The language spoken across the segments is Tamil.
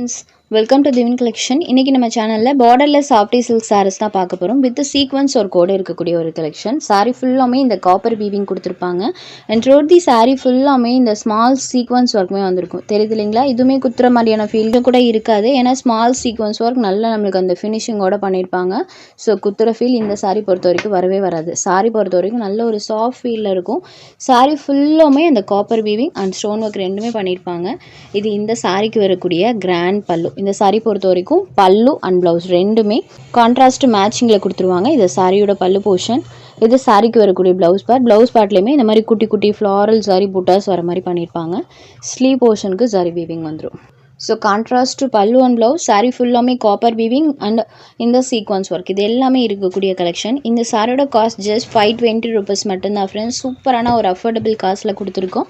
friends, welcome to Divine Collection. இன்னைக்கு நம்ம சேனல்ல borderless softy silk sarees தான் பார்க்க போறோம். with sequence ஒரு கோட் இருக்கக்கூடிய ஒரு collection. saree ஃபுல்லாமே இந்த காப்பர் வீவிங் கொடுத்திருப்பாங்க. and throughout the saree ஃபுல்லாமே இந்த small sequence workமே வந்திருக்கும். தெரியுது இல்லீங்களா? இதுமே குத்துற மாதிரியான ஃபீல் கூட இருக்காது. ஏனா small sequence work நல்லா நமக்கு அந்த finishing ஓட பண்ணிருப்பாங்க. சோ குத்துற ஃபீல் இந்த saree பொறுத்த வரைக்கும் வரவே வராது. saree பொறுத்த வரைக்கும் நல்ல ஒரு soft ஃபீல்ல இருக்கும். saree ஃபுல்லாமே அந்த copper weaving and stone work ரெண்டுமே பண்ணிருப்பாங்க. இது இந்த சாரிக்கு வரக்கூடிய கிராண்ட் பல்லு. இந்த சாரி பொறுத்த வரைக்கும் பல்லு அண்ட் பிளவுஸ் ரெண்டுமே கான்ட்ராஸ்ட் மேட்சிங்ல கொடுத்துருவாங்க. இது சாரியோட பல்லு போர்ஷன். இது சாரிக்கு வரக்கூடிய பிளவுஸ் பார்ட்லயுமே இந்த மாதிரி குட்டி குட்டி ஃப்ளாரல் சாரி புட்டாஸ் வர மாதிரி பண்ணியிருப்பாங்க. ஸ்லீவ் போர்ஷனுக்கு சாரி வீவிங் வந்துடும். ஸோ கான்ட்ராஸ்ட் பல்லு அண்ட் ப்ளவுஸ் சாரீ ஃபுல்லாமே காப்பர் வீவிங் அண்ட் இந்த சீக்வன்ஸ் ஒர்க் இது எல்லாமே இருக்கக்கூடிய கலெக்ஷன். இந்த சாரியோட காஸ்ட் ஜஸ்ட் 520 rupees மட்டும்தான் ஃப்ரெண்ட்ஸ். சூப்பரான ஒரு அஃபோர்டபுள் காஸ்ட்டில் கொடுத்துருக்கோம்.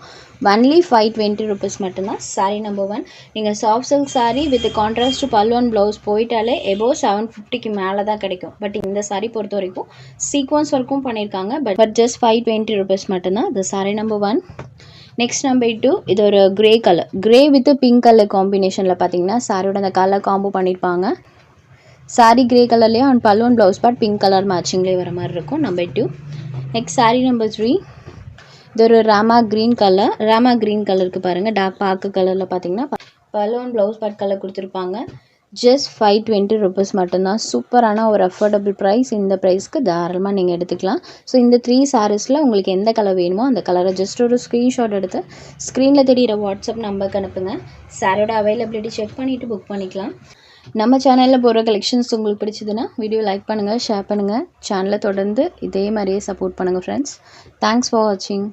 ஒன்லி 520 rupees மட்டும்தான். சாரீ நம்பர் 1. நீங்கள் soft silk sari with contrast பல்லு அண்ட் ப்ளவுஸ் போயிட்டாலே எபோவ் 750க்கு மேலே தான் கிடைக்கும். பட் இந்த சாரீ பொறுத்த வரைக்கும் சீக்வன்ஸ் ஒர்க்கும் பண்ணியிருக்காங்க. பட் ஜஸ்ட் 520 rupees மட்டும்தான். இந்த சாரீ நம்பர் 1. நெக்ஸ்ட் நம்பர் 2, இது ஒரு grey colour, grey with pink colour காம்பினேஷனில் பார்த்தீங்கன்னா சாரியோட அந்த கலர் காம்போ பண்ணியிருப்பாங்க. சாரி கிரே கலர்லேயே and pallu and blouse part pink colour மேட்சிங்லேயே வர மாதிரி இருக்கும். நம்பர் 2. நெக்ஸ்ட் சாரி நம்பர் 3, இது ஒரு Rama green colour. Rama green கலருக்கு பாருங்கள் டார்க் பாக்கு கலரில் பார்த்தீங்கன்னா பல்லு அண்ட் ப்ளவுஸ் பார்ட் கலர் கொடுத்துருப்பாங்க. ஜஸ்ட் 520 rupees மட்டும்தான். சூப்பரான ஒரு அஃபோர்டபுள் ப்ரைஸ். இந்த ப்ரைஸ்க்கு தாராளமாக நீங்கள் எடுத்துக்கலாம். ஸோ இந்த 3 சாரீஸில் உங்களுக்கு எந்த கலர் வேணுமோ அந்த கலரை ஜஸ்ட் ஒரு ஸ்க்ரீன்ஷாட் எடுத்து ஸ்க்ரீனில் தெரிகிற வாட்ஸ்அப் நம்பருக்கு அனுப்புங்க. சாரோட அவைலபிலிட்டி செக் பண்ணிவிட்டு புக் பண்ணிக்கலாம். நம்ம சேனலில் போகிற கலெக்ஷன்ஸ் உங்களுக்கு பிடிச்சதுன்னா வீடியோ லைக் பண்ணுங்கள், ஷேர் பண்ணுங்கள். சேனலை தொடர்ந்து இதே மாதிரியே சப்போர்ட் பண்ணுங்கள் ஃப்ரெண்ட்ஸ். தேங்க்ஸ் ஃபார் வாட்சிங்.